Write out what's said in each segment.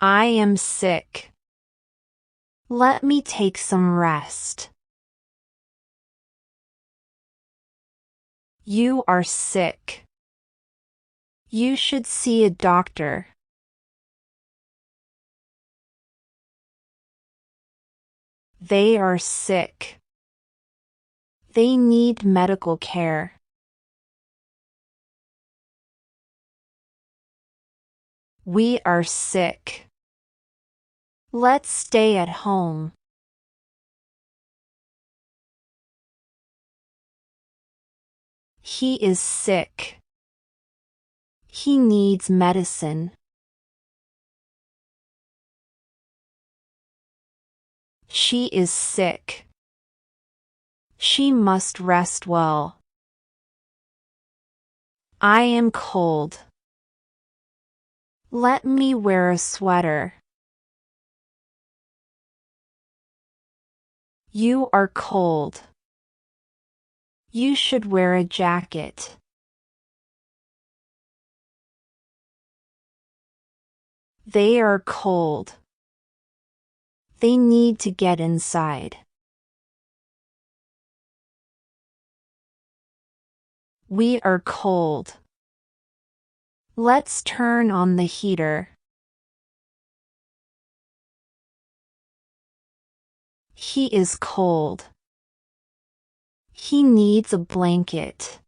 I am sick. Let me take some rest. You are sick. You should see a doctor. They are sick. They need medical care. We are sick. Let's stay at home. He is sick. He needs medicine. She is sick. She must rest well. I am cold. Let me wear a sweater. You are cold. You should wear a jacket. They are cold. They need to get inside. We are cold. Let's turn on the heater. He is cold. He needs a blanket.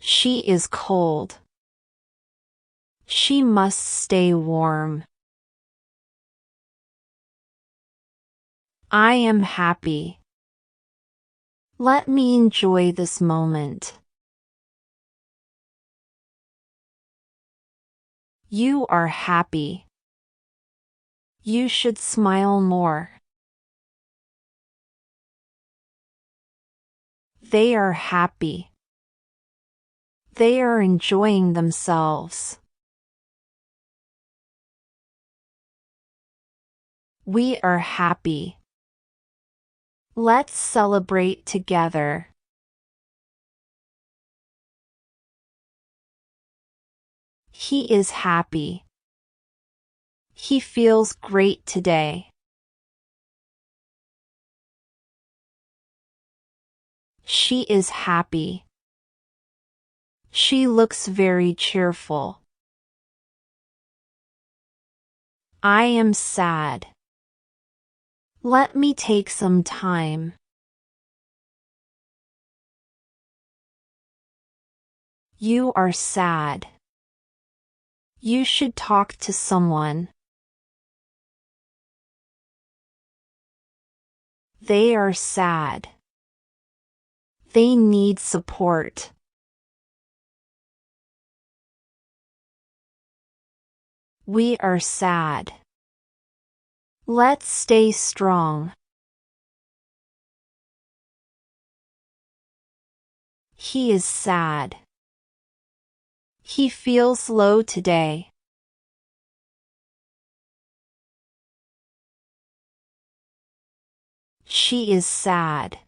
She is cold. She must stay warm. I am happy. Let me enjoy this moment. You are happy. You should smile more. They are happy. They are enjoying themselves. We are happy. Let's celebrate together. He is happy. He feels great today. She is happy. She looks very cheerful. I am sad. Let me take some time. You are sad. You should talk to someone. They are sad. They need support. We are sad. Let's stay strong. He is sad. He feels low today. She is sad.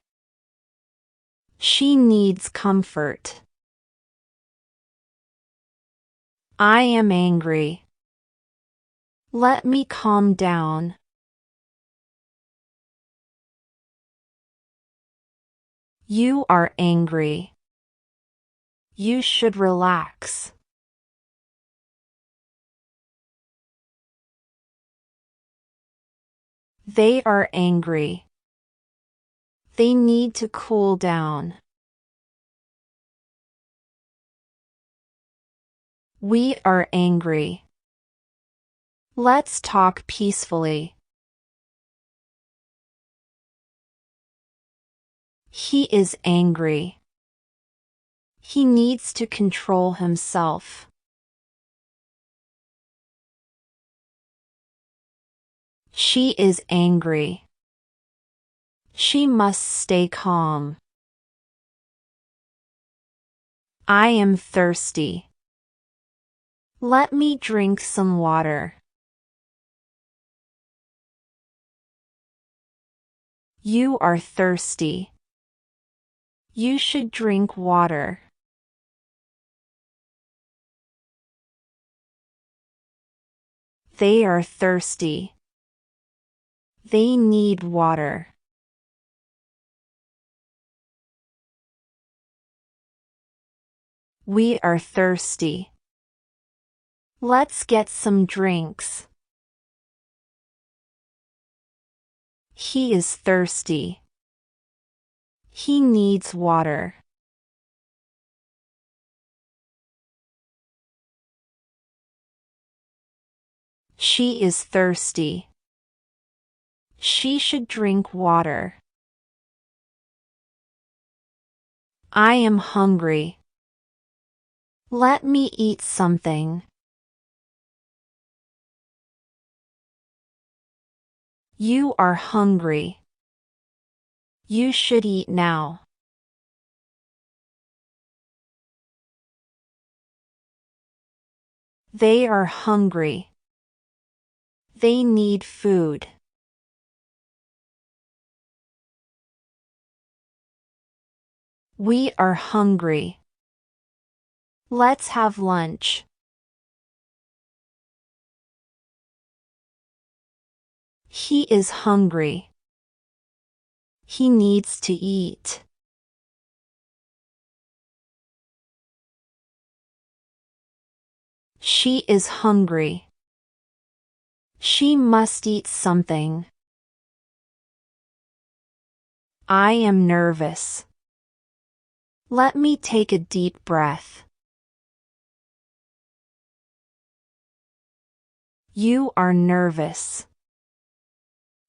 She needs comfort. I am angry. Let me calm down. You are angry. You should relax. They are angry. They need to cool down. We are angry. Let's talk peacefully. He is angry. He needs to control himself. She is angry. She must stay calm. I am thirsty. Let me drink some water. You are thirsty. You should drink water. They are thirsty. They need water. We are thirsty. Let's get some drinks. He is thirsty. He needs water. She is thirsty. She should drink water. I am hungry. Let me eat something. You are hungry. You should eat now. They are hungry. They need food. We are hungry. Let's have lunch. He is hungry. He needs to eat. She is hungry. She must eat something. I am nervous. Let me take a deep breath. You are nervous.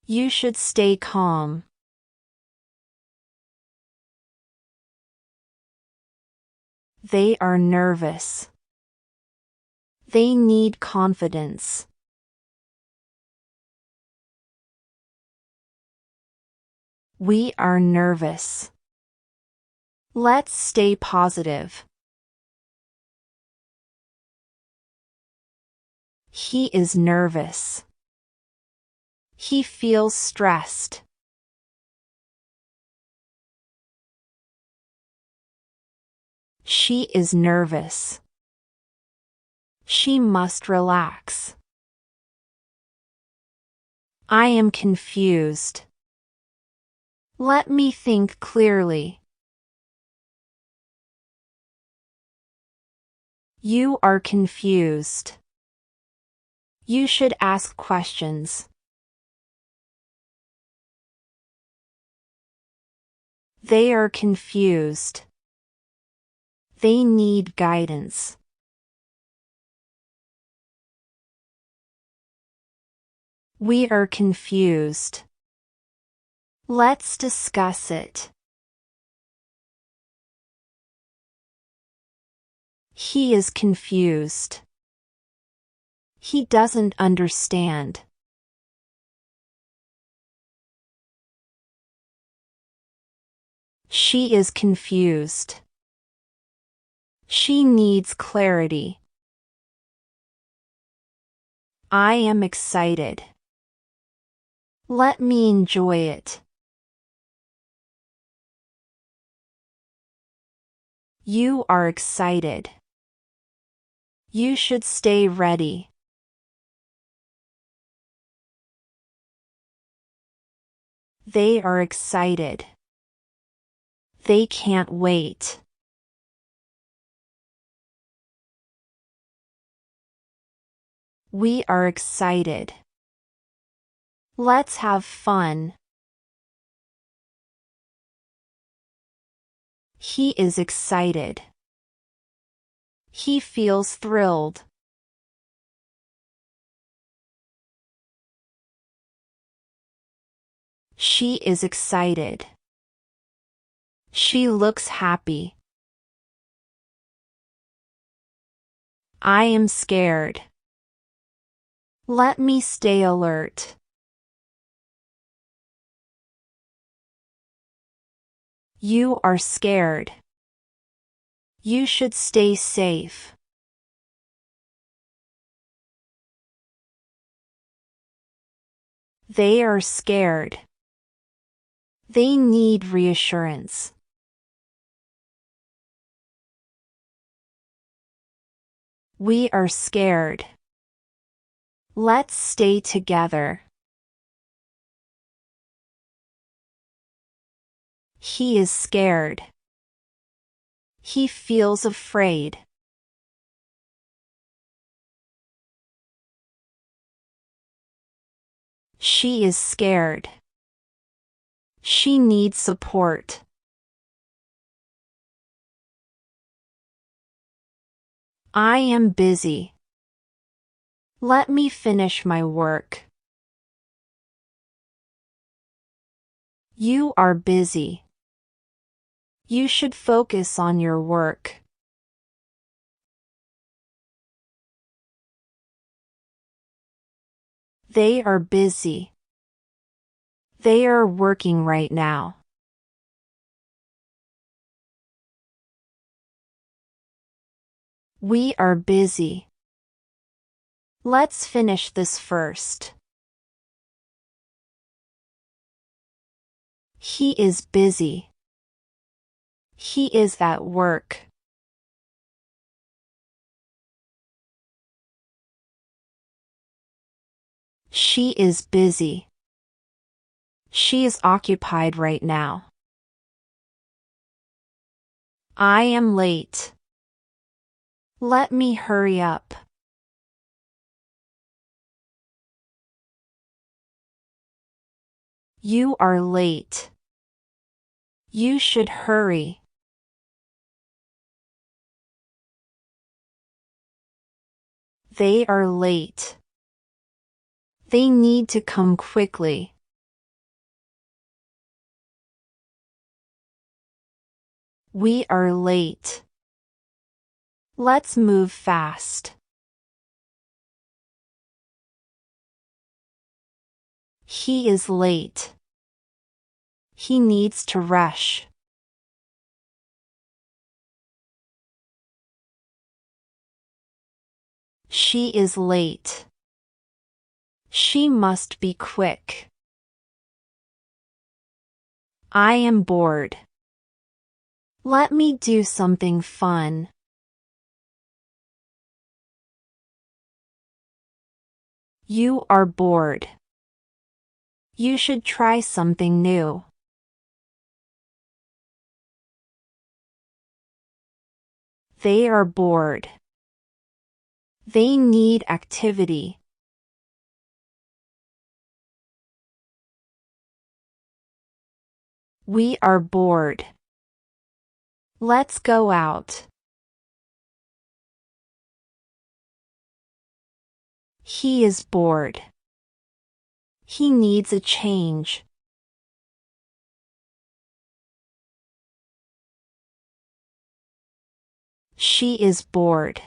You should stay calm. They are nervous. They need confidence. We are nervous. Let's stay positive. He is nervous. He feels stressed. She is nervous. She must relax. I am confused. Let me think clearly. You are confused. You should ask questions. They are confused. They need guidance. We are confused. Let's discuss it. He is confused. He doesn't understand. She is confused. She needs clarity. I am excited. Let me enjoy it. You are excited. You should stay ready. They are excited. They can't wait. We are excited. Let's have fun. He is excited. He feels thrilled. She is excited. She looks happy. I am scared. Let me stay alert. You are scared. You should stay safe. They are scared. They need reassurance. We are scared. Let's stay together. He is scared. He feels afraid. She is scared. She needs support. I am busy. Let me finish my work. You are busy. You should focus on your work. They are busy. They are working right now. We are busy. Let's finish this first. He is busy. He is at work. She is busy. She is occupied right now. I am late. Let me hurry up. You are late. You should hurry. They are late. They need to come quickly. We are late. Let's move fast. He is late. He needs to rush. She is late. She must be quick. I am bored. Let me do something fun. You are bored. You should try something new. They are bored. They need activity. We are bored. Let's go out. He is bored. He needs a change. She is bored.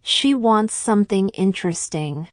She wants something interesting.